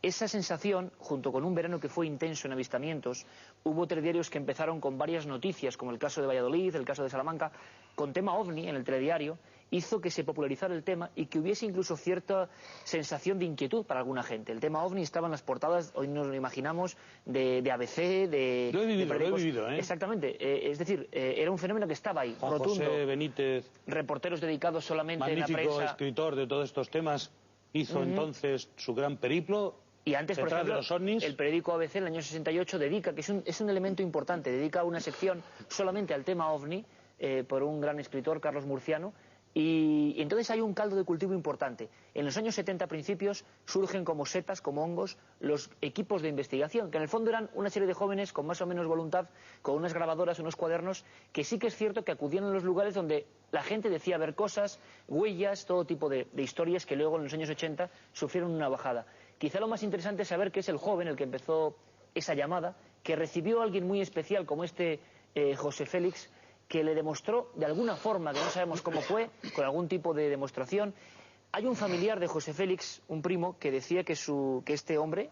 Esa sensación, junto con un verano que fue intenso en avistamientos, hubo telediarios que empezaron con varias noticias, como el caso de Valladolid, el caso de Salamanca, con tema OVNI en el telediario, hizo que se popularizara el tema y que hubiese incluso cierta sensación de inquietud para alguna gente. El tema OVNI estaba en las portadas, hoy nos lo imaginamos, de ABC, de... Lo he vivido, ¿eh? Exactamente, es decir, era un fenómeno que estaba ahí, Juan rotundo. José Benítez, reporteros dedicados solamente en la magnífico prensa. Escritor de todos estos temas, hizo entonces su gran periplo. Y antes, por ejemplo, los ovnis. el periódico ABC en el año 68 dedica, que es un elemento importante, dedica una sección solamente al tema OVNI, por un gran escritor, Carlos Murciano, y entonces hay un caldo de cultivo importante. En los años 70 principios surgen como setas, como hongos, los equipos de investigación, que en el fondo eran una serie de jóvenes con más o menos voluntad, con unas grabadoras, unos cuadernos, que sí que es cierto que acudían a los lugares donde la gente decía ver cosas, huellas, todo tipo de historias que luego en los años 80 sufrieron una bajada. Quizá lo más interesante es saber que es el joven el que empezó esa llamada, que recibió a alguien muy especial como este José Félix, que le demostró de alguna forma, que no sabemos cómo fue, con algún tipo de demostración. Hay un familiar de José Félix, un primo, que decía que este hombre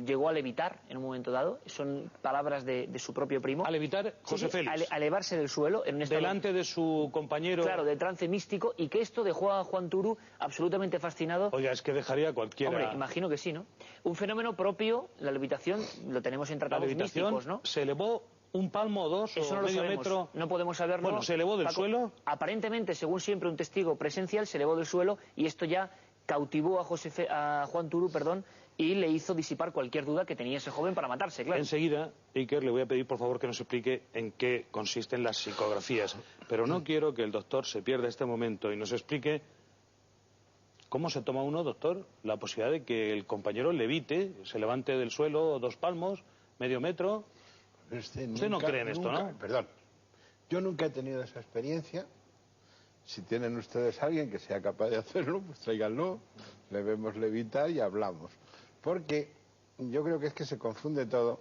llegó a levitar en un momento dado. Son palabras de su propio primo. ¿A levitar José Félix? A elevarse del suelo. En un estado, delante de su compañero. Claro, de trance místico, y que esto dejó a Juan Turu absolutamente fascinado. Oiga, es que dejaría a cualquiera. Hombre, imagino que sí, ¿no? Un fenómeno propio, la levitación, lo tenemos en tratados místicos, ¿no? Se elevó un palmo o dos, eso o no medio lo sabemos, metro. no podemos saberlo. Bueno, se elevó del Paco, suelo. Aparentemente, según siempre un testigo presencial, se elevó del suelo, y esto ya cautivó a Juan Turu, y le hizo disipar cualquier duda que tenía ese joven para matarse, claro. Enseguida, Iker, le voy a pedir por favor que nos explique en qué consisten las psicografías, pero no quiero que el doctor se pierda este momento y nos explique ¿Cómo se toma uno, doctor, la posibilidad de que el compañero levite, se levante del suelo 2 palmos, medio metro? Usted no cree en esto, ¿no? Perdón, yo nunca he tenido esa experiencia. Si tienen ustedes a alguien que sea capaz de hacerlo, pues tráiganlo, le vemos levitar y hablamos. Porque yo creo que es que se confunde todo,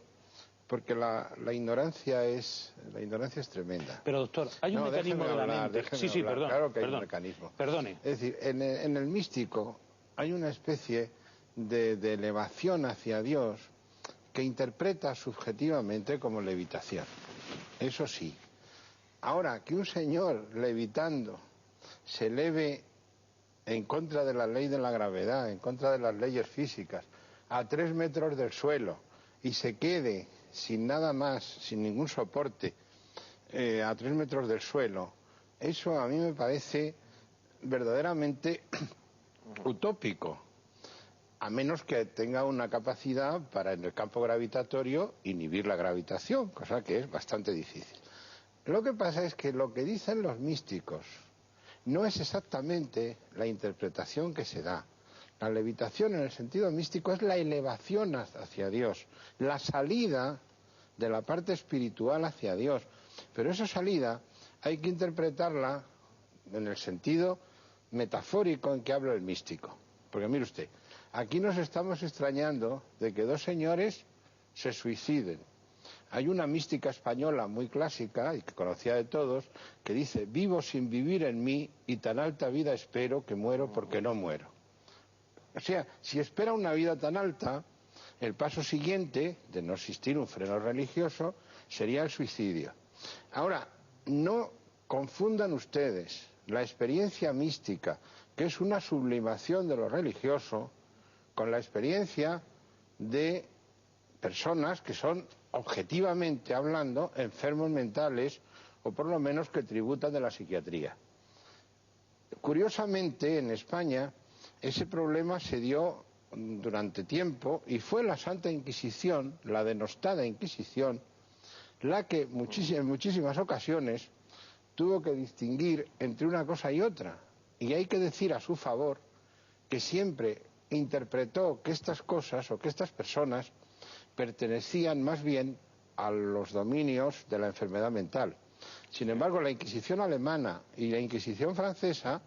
porque la ignorancia es tremenda. Pero doctor, hay un mecanismo de la mente. Sí, perdón. Claro que hay un mecanismo. Perdone. Es decir, en el místico hay una especie de elevación hacia Dios que interpreta subjetivamente como levitación. Eso sí. Ahora, que un señor levitando se eleve en contra de la ley de la gravedad, en contra de las leyes físicas, a 3 metros del suelo y se quede sin nada más, sin ningún soporte, a 3 metros del suelo, eso a mí me parece verdaderamente utópico, a menos que tenga una capacidad para en el campo gravitatorio inhibir la gravitación, cosa que es bastante difícil. Lo que pasa es que lo que dicen los místicos no es exactamente la interpretación que se da. La levitación en el sentido místico es la elevación hacia Dios, la salida de la parte espiritual hacia Dios. Pero esa salida hay que interpretarla en el sentido metafórico en que habla el místico. Porque mire usted, aquí nos estamos extrañando de que 2 señores se suiciden. Hay una mística española muy clásica y que conocía de todos que dice: vivo sin vivir en mí y tan alta vida espero que muero porque no muero. O sea, si espera una vida tan alta, el paso siguiente de no existir un freno religioso sería el suicidio. Ahora, no confundan ustedes la experiencia mística, que es una sublimación de lo religioso, con la experiencia de personas que son, objetivamente hablando, enfermos mentales o por lo menos que tributan de la psiquiatría. Curiosamente, en España, ese problema se dio durante tiempo y fue la Santa Inquisición, la denostada Inquisición, la que en muchísimas ocasiones tuvo que distinguir entre una cosa y otra. Y hay que decir a su favor que siempre interpretó que estas cosas o que estas personas pertenecían más bien a los dominios de la enfermedad mental. Sin embargo, la Inquisición alemana y la Inquisición francesa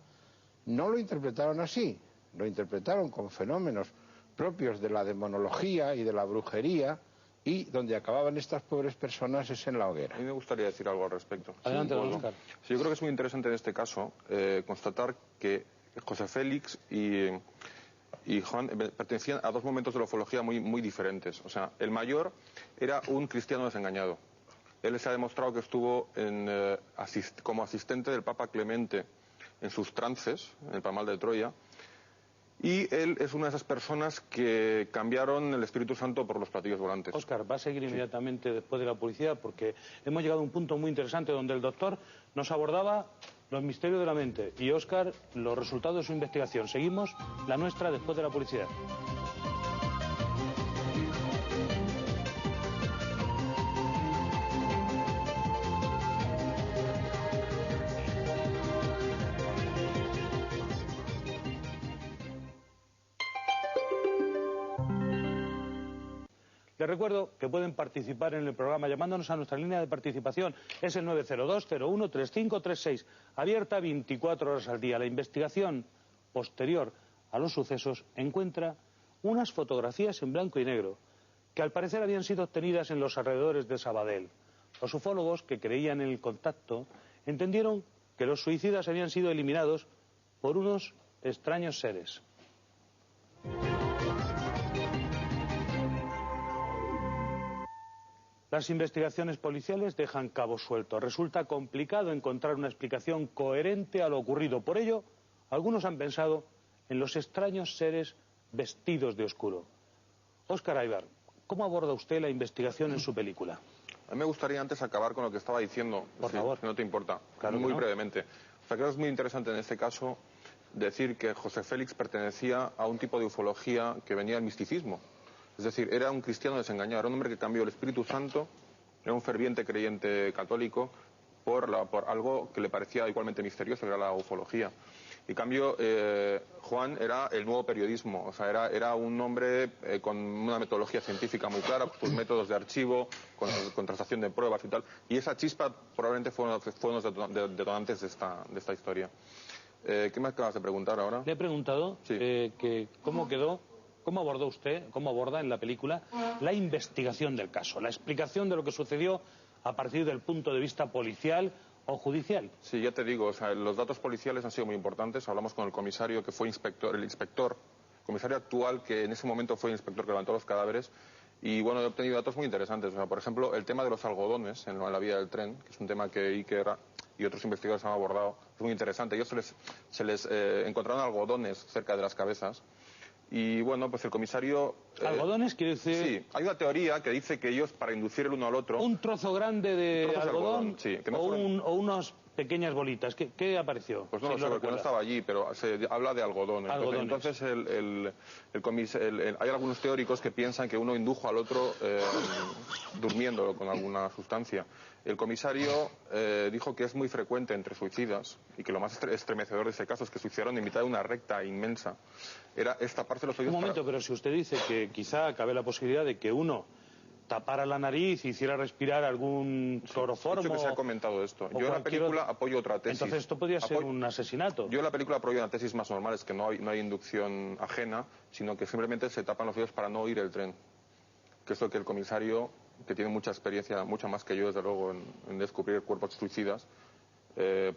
no lo interpretaron así, lo interpretaron como fenómenos propios de la demonología y de la brujería, y donde acababan estas pobres personas es en la hoguera. A mí me gustaría decir algo al respecto. Adelante, don Óscar. Sí, yo creo que es muy interesante en este caso constatar que José Félix y Juan pertenecían a 2 momentos de la ufología muy diferentes. O sea, el mayor era un cristiano desengañado. Él se ha demostrado que estuvo como asistente del Papa Clemente en sus trances, en el Palmar de Troya, y él es una de esas personas que cambiaron el Espíritu Santo por los platillos volantes. Óscar, va a seguir inmediatamente después de la publicidad, porque hemos llegado a un punto muy interesante donde el doctor nos abordaba los misterios de la mente y Óscar los resultados de su investigación. Seguimos la nuestra después de la publicidad. Les recuerdo que pueden participar en el programa llamándonos a nuestra línea de participación. Es el 902-01-3536, abierta 24 horas al día. La investigación posterior a los sucesos encuentra unas fotografías en blanco y negro que al parecer habían sido obtenidas en los alrededores de Sabadell. Los ufólogos que creían en el contacto entendieron que los suicidas habían sido eliminados por unos extraños seres. Las investigaciones policiales dejan cabos sueltos. Resulta complicado encontrar una explicación coherente a lo ocurrido. Por ello, algunos han pensado en los extraños seres vestidos de oscuro. Óscar Aybar, ¿cómo aborda usted la investigación en su película? A mí me gustaría antes acabar con lo que estaba diciendo, por favor, si no te importa, claro, muy brevemente. O sea, creo que es muy interesante en este caso decir que José Félix pertenecía a un tipo de ufología que venía del misticismo. Es decir, era un cristiano desengañado, era un hombre que cambió el Espíritu Santo, era un ferviente creyente católico, por algo que le parecía igualmente misterioso, que era la ufología. En cambio, Juan era el nuevo periodismo, o sea, era un hombre con una metodología científica muy clara, con sus métodos de archivo, con contrastación de pruebas y tal, y esa chispa probablemente fue uno de los detonantes de esta historia. ¿Qué me acabas de preguntar ahora? Le he preguntado que cómo quedó, cómo abordó usted, cómo aborda en la película la investigación del caso, la explicación de lo que sucedió a partir del punto de vista policial o judicial. Sí, ya te digo, o sea, los datos policiales han sido muy importantes. Hablamos con el comisario que fue el comisario actual que en ese momento fue el inspector que levantó los cadáveres. Y bueno, he obtenido datos muy interesantes. O sea, por ejemplo, el tema de los algodones en la vía del tren, que es un tema que Iker y otros investigadores han abordado, es muy interesante. Ellos se les encontraron algodones cerca de las cabezas. Y bueno, pues el comisario... ¿Algodones quiere decir...? Sí, hay una teoría que dice que ellos, para inducir el uno al otro... ¿Un trozo grande de algodón? Sí, que no o unas pequeñas bolitas? ¿Qué apareció? Pues no lo sé, porque no estaba allí, pero se habla de algodón. Entonces hay algunos teóricos que piensan que uno indujo al otro durmiendo con alguna sustancia. El comisario dijo que es muy frecuente entre suicidas y que lo más estremecedor de ese caso es que suicidaron en mitad de una recta inmensa. Era esta parte de los oídos. Un momento, pero si usted dice que quizá cabe la posibilidad de que uno tapara la nariz y hiciera respirar algún cloroformo... Dicho que se ha comentado esto. Yo en la película apoyo otra tesis. Entonces esto podría ser un asesinato. Yo en la película apoyo una tesis más normal, es que no hay inducción ajena, sino que simplemente se tapan los oídos para no oír el tren. Que es lo que el comisario, que tiene mucha experiencia, mucha más que yo desde luego, en descubrir cuerpos suicidas,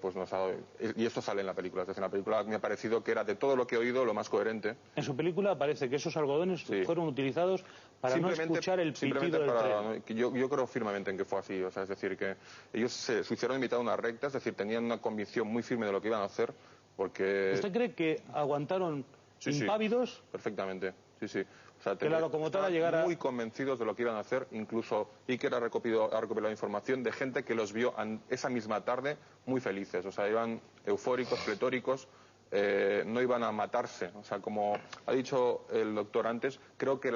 pues nos ha dado... Y esto sale en la película. Es decir, en la película me ha parecido que era de todo lo que he oído lo más coherente. En su película parece que esos algodones fueron utilizados para no escuchar el pitido del tren. Yo creo firmemente en que fue así. O sea, es decir, que ellos se suicidaron en mitad de una recta, es decir, tenían una convicción muy firme de lo que iban a hacer, porque... ¿Usted cree que aguantaron impávidos? Perfectamente, sí. O sea, que la locomotora llegara... muy convencidos de lo que iban a hacer, incluso Iker ha recopilado información de gente que los vio esa misma tarde muy felices, o sea, iban eufóricos, pletóricos, no iban a matarse, o sea, como ha dicho el doctor antes, creo que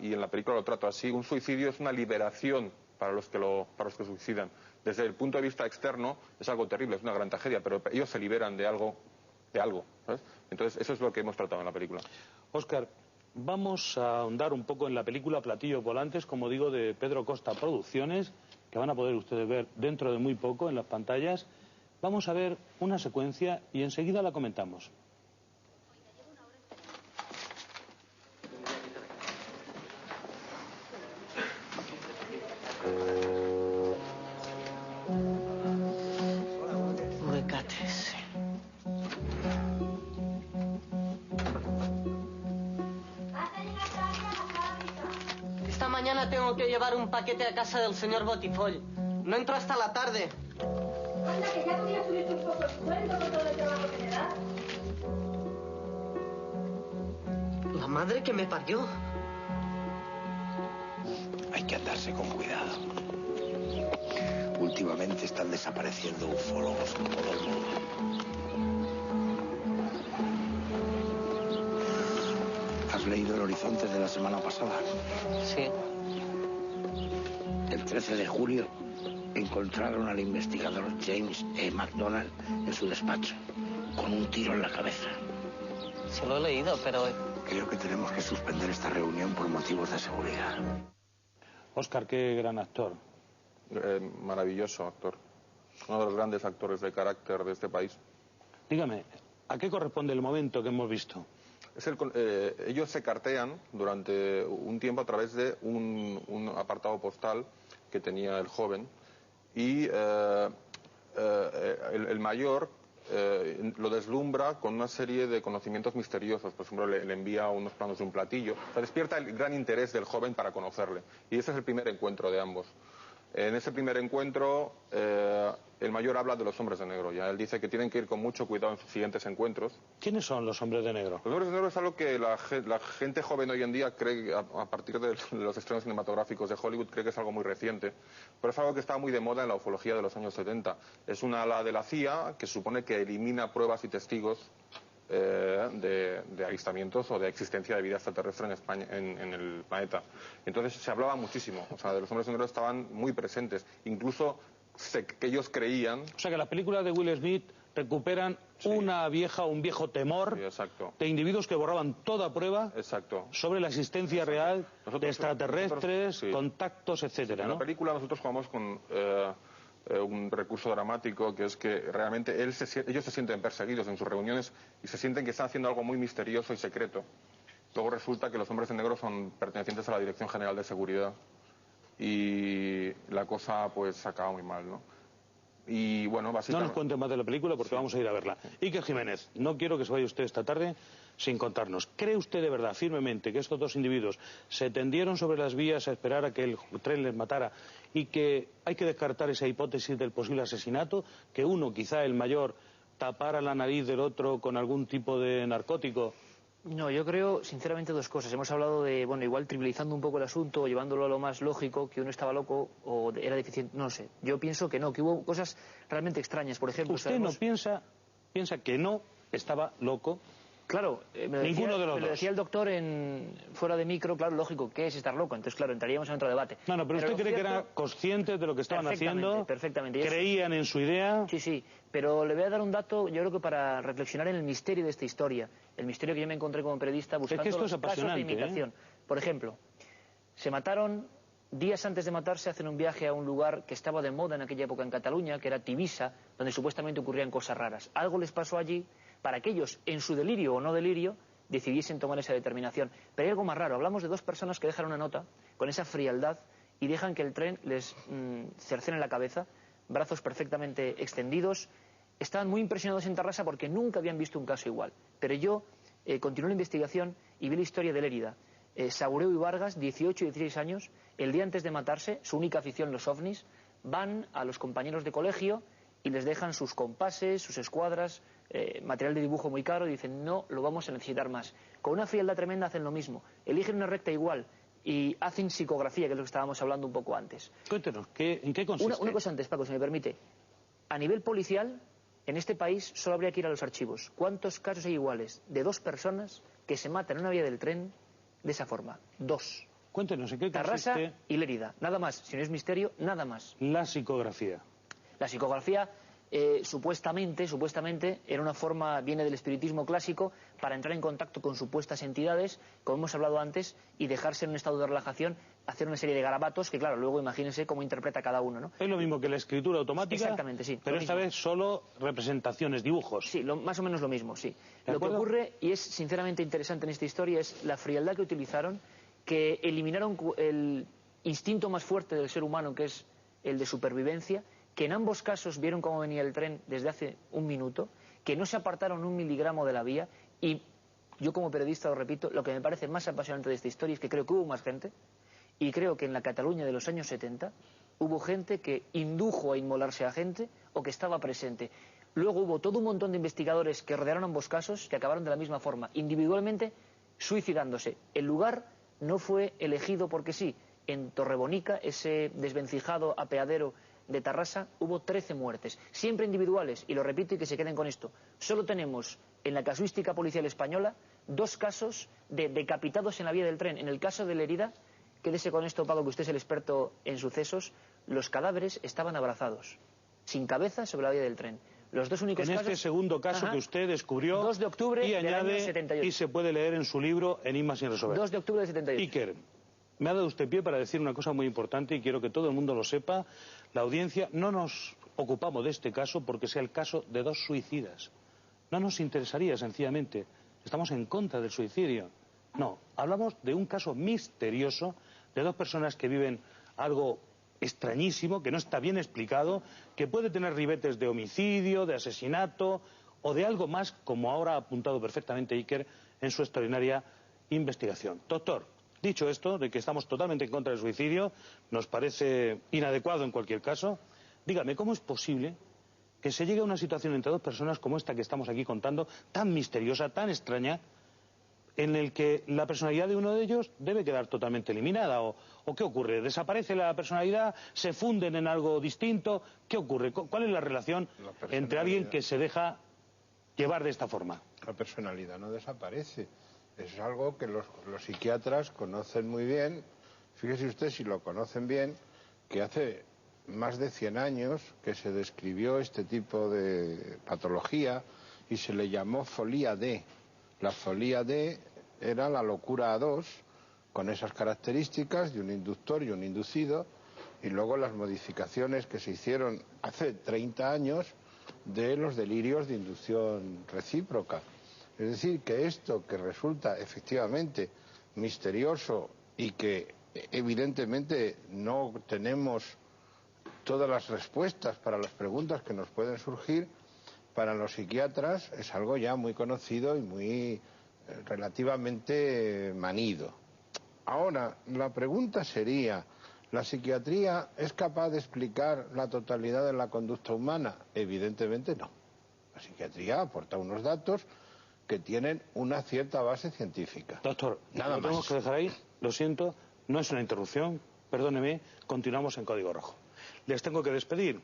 y en la película lo trato así, un suicidio es una liberación para los que suicidan. Desde el punto de vista externo es algo terrible, es una gran tragedia, pero ellos se liberan de algo, ¿sabes? Entonces, eso es lo que hemos tratado en la película. Óscar, vamos a ahondar un poco en la película Platillos Volantes, como digo, de Pedro Costa Producciones, que van a poder ustedes ver dentro de muy poco en las pantallas. Vamos a ver una secuencia y enseguida la comentamos. Esta mañana tengo que llevar un paquete a casa del señor Botifoll. No entro hasta la tarde. Anda, que ya podía subirte un poco el sueldo con todo el trabajo que me das. La madre que me parió. Hay que andarse con cuidado. Últimamente están desapareciendo ufólogos por todo el mundo. ¿Has leído El Horizonte de la semana pasada? Sí. El 13 de julio encontraron al investigador James E. McDonald en su despacho, con un tiro en la cabeza. Sí lo he leído, pero... Creo que tenemos que suspender esta reunión por motivos de seguridad. Óscar, qué gran actor. Maravilloso actor. Uno de los grandes actores de carácter de este país. Dígame, ¿a qué corresponde el momento que hemos visto? Ellos se cartean durante un tiempo a través de un apartado postal que tenía el joven y el mayor lo deslumbra con una serie de conocimientos misteriosos. Por ejemplo, le envía unos planos de un platillo. O sea, despierta el gran interés del joven para conocerle. Y ese es el primer encuentro de ambos. En ese primer encuentro, el mayor habla de los hombres de negro. Ya él dice que tienen que ir con mucho cuidado en sus siguientes encuentros. ¿Quiénes son los hombres de negro? Los hombres de negro es algo que la gente joven hoy en día cree, a partir de los estrenos cinematográficos de Hollywood, cree que es algo muy reciente. Pero es algo que estaba muy de moda en la ufología de los años 70. Es una ala de la CIA que supone que elimina pruebas y testigos de avistamientos o de existencia de vida extraterrestre en España, en el planeta. Entonces se hablaba muchísimo, o sea, de los hombres de negro estaban muy presentes. Incluso que ellos creían. O sea que las películas de Will Smith recuperan un viejo temor de individuos que borraban toda prueba sobre la existencia real de extraterrestres, contactos, etcétera, ¿no? En la película nosotros jugamos con un recurso dramático, que es que realmente ellos se sienten perseguidos en sus reuniones y se sienten que están haciendo algo muy misterioso y secreto. Luego resulta que los hombres de negro son pertenecientes a la Dirección General de Seguridad y la cosa pues acaba muy mal, ¿no? Y bueno, básicamente... No nos cuenten más de la película porque vamos a ir a verla. Iker Jiménez, no quiero que se vaya usted esta tarde sin contarnos. ¿Cree usted de verdad, firmemente, que estos dos individuos se tendieron sobre las vías a esperar a que el tren les matara y que hay que descartar esa hipótesis del posible asesinato, que uno, quizá el mayor, tapara la nariz del otro con algún tipo de narcótico? No, yo creo, sinceramente, dos cosas. Hemos hablado de, bueno, igual trivializando un poco el asunto, llevándolo a lo más lógico, que uno estaba loco o era deficiente, no lo sé. Yo pienso que no, que hubo cosas realmente extrañas. Por ejemplo, ¿Usted no piensa que no estaba loco? Claro, Ninguno de los me lo dos. decía el doctor fuera de micro, claro, lógico, ¿qué es estar loco? Entonces, claro, entraríamos en otro debate. No, pero usted cree que eran conscientes de lo que estaban haciendo, perfectamente. creían en su idea. Sí, pero le voy a dar un dato, yo creo que para reflexionar en el misterio de esta historia, el misterio que yo me encontré como periodista buscando esto es los casos de apasionante, imitación. Por ejemplo, se mataron, días antes de matarse hacen un viaje a un lugar que estaba de moda en aquella época en Cataluña, que era Tivissa, donde supuestamente ocurrían cosas raras. Algo les pasó allí para que ellos, en su delirio o no delirio, decidiesen tomar esa determinación. Pero hay algo más raro. Hablamos de dos personas que dejan una nota con esa frialdad y dejan que el tren les cercene la cabeza, brazos perfectamente extendidos. Estaban muy impresionados en Tarrasa porque nunca habían visto un caso igual. Pero yo continué la investigación y vi la historia de Lérida. Saureu y Vargas, 18 y 16 años, el día antes de matarse, su única afición, los ovnis, van a los compañeros de colegio y les dejan sus compases, sus escuadras, material de dibujo muy caro, y dicen, no lo vamos a necesitar más. Con una frialdad tremenda hacen lo mismo, eligen una recta igual y hacen psicografía, que es lo que estábamos hablando un poco antes. Cuéntenos, ¿en qué consiste? Una cosa antes, Paco, si me permite. A nivel policial, en este país solo habría que ir a los archivos. ¿Cuántos casos hay iguales de dos personas que se matan en una vía del tren de esa forma? Dos. Cuéntenos, ¿en qué consiste? Tarrasa y Lérida, nada más. Si no es misterio, nada más. La psicografía. La psicografía supuestamente era una forma, viene del espiritismo clásico, para entrar en contacto con supuestas entidades, como hemos hablado antes, y dejarse en un estado de relajación, hacer una serie de garabatos que, claro, luego imagínense cómo interpreta cada uno, ¿no? Es lo mismo que la escritura automática. Exactamente, sí. Pero esta vez solo representaciones, dibujos. Sí, más o menos lo mismo, sí. Lo que ocurre, y es sinceramente interesante en esta historia, es la frialdad que utilizaron, que eliminaron el instinto más fuerte del ser humano, que es el de supervivencia, que en ambos casos vieron cómo venía el tren desde hace un minuto, que no se apartaron un miligramo de la vía, y yo como periodista lo repito, lo que me parece más apasionante de esta historia es que creo que hubo más gente, y creo que en la Cataluña de los años 70 hubo gente que indujo a inmolarse a gente o que estaba presente. Luego hubo todo un montón de investigadores que rodearon ambos casos, que acabaron de la misma forma, individualmente suicidándose. El lugar no fue elegido porque sí. En Torrebonica, ese desvencijado apeadero de Tarrasa, hubo 13 muertes, siempre individuales, y lo repito y que se queden con esto. Solo tenemos en la casuística policial española 2 casos de decapitados en la vía del tren. En el caso de Lérida, quédese con esto, Paco, que usted es el experto en sucesos, los cadáveres estaban abrazados, sin cabeza, sobre la vía del tren. Los dos únicos casos... En este segundo caso que usted descubrió 2 de octubre y del añade, año 78. y se puede leer en su libro Enigmas sin resolver. 2 de octubre del 78. Iker, me ha dado usted pie para decir una cosa muy importante y quiero que todo el mundo lo sepa. La audiencia, no nos ocupamos de este caso porque sea el caso de 2 suicidas. No nos interesaría, sencillamente. Estamos en contra del suicidio. No, hablamos de un caso misterioso de 2 personas que viven algo extrañísimo, que no está bien explicado, que puede tener ribetes de homicidio, de asesinato o de algo más, como ahora ha apuntado perfectamente Iker en su extraordinaria investigación. Doctor, dicho esto, de que estamos totalmente en contra del suicidio, nos parece inadecuado en cualquier caso, dígame, ¿cómo es posible que se llegue a una situación entre 2 personas como esta que estamos aquí contando, tan misteriosa, tan extraña, en el que la personalidad de uno de ellos debe quedar totalmente eliminada? ¿O qué ocurre? ¿Desaparece la personalidad? ¿Se funden en algo distinto? ¿Qué ocurre? ¿Cuál es la relación entre alguien que se deja llevar de esta forma? La personalidad no desaparece. Es algo que los psiquiatras conocen muy bien. Fíjese usted, si lo conocen bien, que hace más de 100 años que se describió este tipo de patología y se le llamó folía D. La folía D era la locura A2, con esas características de un inductor y un inducido, y luego las modificaciones que se hicieron hace 30 años de los delirios de inducción recíproca. Es decir, que esto que resulta efectivamente misterioso y que evidentemente no tenemos todas las respuestas para las preguntas que nos pueden surgir, para los psiquiatras es algo ya muy conocido y muy relativamente manido. Ahora, la pregunta sería, ¿la psiquiatría es capaz de explicar la totalidad de la conducta humana? Evidentemente no. La psiquiatría aporta unos datos que tienen una cierta base científica. Doctor, nada más. Tenemos que dejar ahí, lo siento, no es una interrupción, perdóneme, continuamos en Código Rojo. Les tengo que despedir.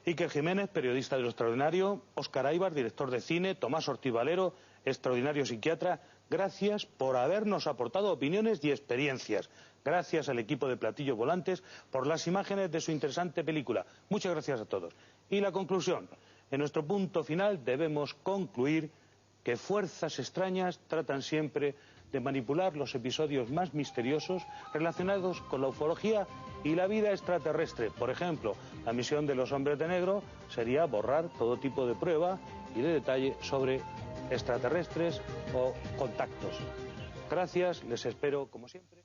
Iker Jiménez, periodista de Lo Extraordinario, Óscar Aybar, director de cine, Tomás Ortiz Valero, extraordinario psiquiatra, gracias por habernos aportado opiniones y experiencias. Gracias al equipo de Platillos Volantes por las imágenes de su interesante película. Muchas gracias a todos. Y la conclusión. En nuestro punto final debemos concluir que fuerzas extrañas tratan siempre de manipular los episodios más misteriosos relacionados con la ufología y la vida extraterrestre. Por ejemplo, la misión de los hombres de negro sería borrar todo tipo de prueba y de detalle sobre extraterrestres o contactos. Gracias, les espero como siempre.